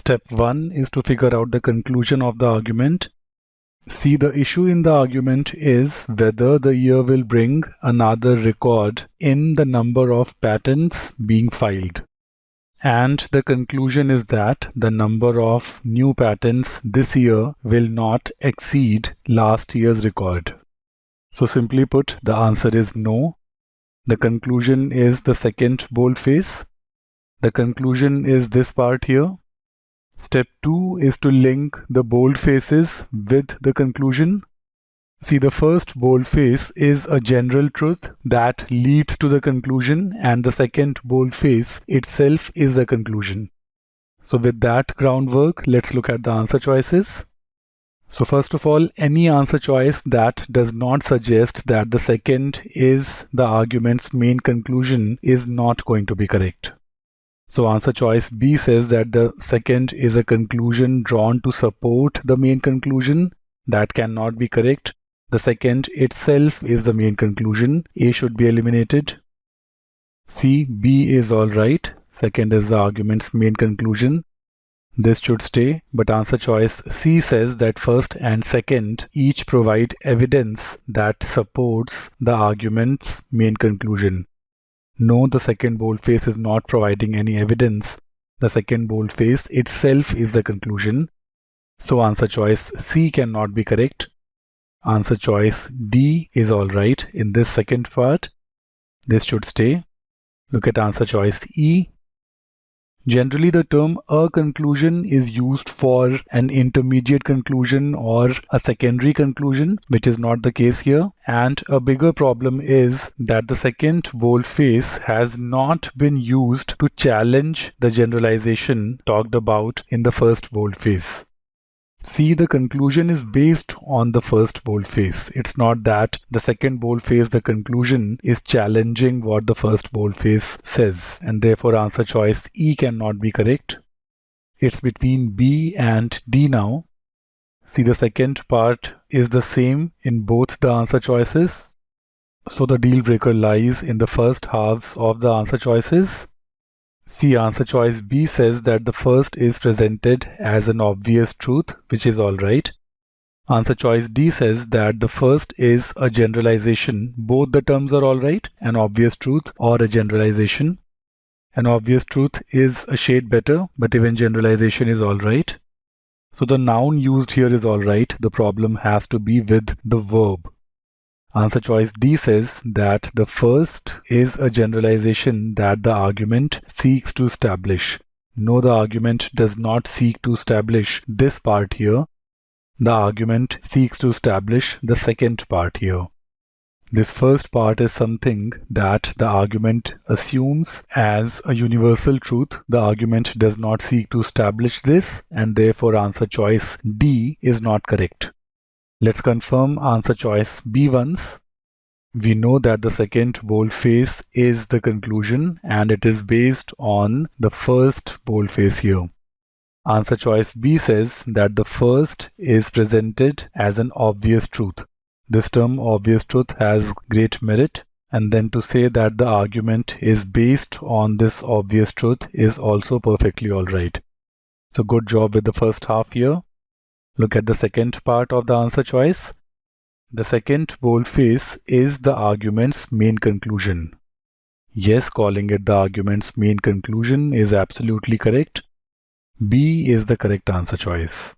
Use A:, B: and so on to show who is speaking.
A: Step 1 is to figure out the conclusion of the argument. See, the issue in the argument is whether the year will bring another record in the number of patents being filed. And the conclusion is that the number of new patents this year will not exceed last year's record. So simply put, the answer is no. The conclusion is the second boldface. The conclusion is this part here. Step 2 is to link the boldfaces with the conclusion. See, the first boldface is a general truth that leads to the conclusion, and the second boldface itself is the conclusion. So with that groundwork, let's look at the answer choices. So first of all, any answer choice that does not suggest that the second is the argument's main conclusion is not going to be correct. So answer choice B says that the second is a conclusion drawn to support the main conclusion. That cannot be correct. The second itself is the main conclusion. A should be eliminated. C, B is alright. Second is the argument's main conclusion. This should stay. But answer choice C says that first and second each provide evidence that supports the argument's main conclusion. No, the second boldface is not providing any evidence. The second boldface itself is the conclusion. So answer choice C cannot be correct. Answer choice D is alright in this second part. This should stay. Look at answer choice E. Generally, the term a conclusion is used for an intermediate conclusion or a secondary conclusion, which is not the case here. And a bigger problem is that the second boldface has not been used to challenge the generalization talked about in the first boldface. See, the conclusion is based on the first boldface. It's not that the second boldface, the conclusion, is challenging what the first boldface says, and therefore answer choice E cannot be correct. It's between B and D now. See, the second part is the same in both the answer choices. So the deal breaker lies in the first halves of the answer choices. See, answer choice B says that the first is presented as an obvious truth, which is alright. Answer choice D says that the first is a generalization. Both the terms are alright, an obvious truth or a generalization. An obvious truth is a shade better, but even generalization is alright. So the noun used here is alright. The problem has to be with the verb. Answer choice D says that the first is a generalization that the argument seeks to establish. No, the argument does not seek to establish this part here. The argument seeks to establish the second part here. This first part is something that the argument assumes as a universal truth. The argument does not seek to establish this, and therefore answer choice D is not correct. Let's confirm answer choice B once. We know that the second boldface is the conclusion and it is based on the first boldface here. Answer choice B says that the first is presented as an obvious truth. This term obvious truth has great merit, and then to say that the argument is based on this obvious truth is also perfectly alright. So good job with the first half here. Look at the second part of the answer choice. The second boldface is the argument's main conclusion. Yes, calling it the argument's main conclusion is absolutely correct. B is the correct answer choice.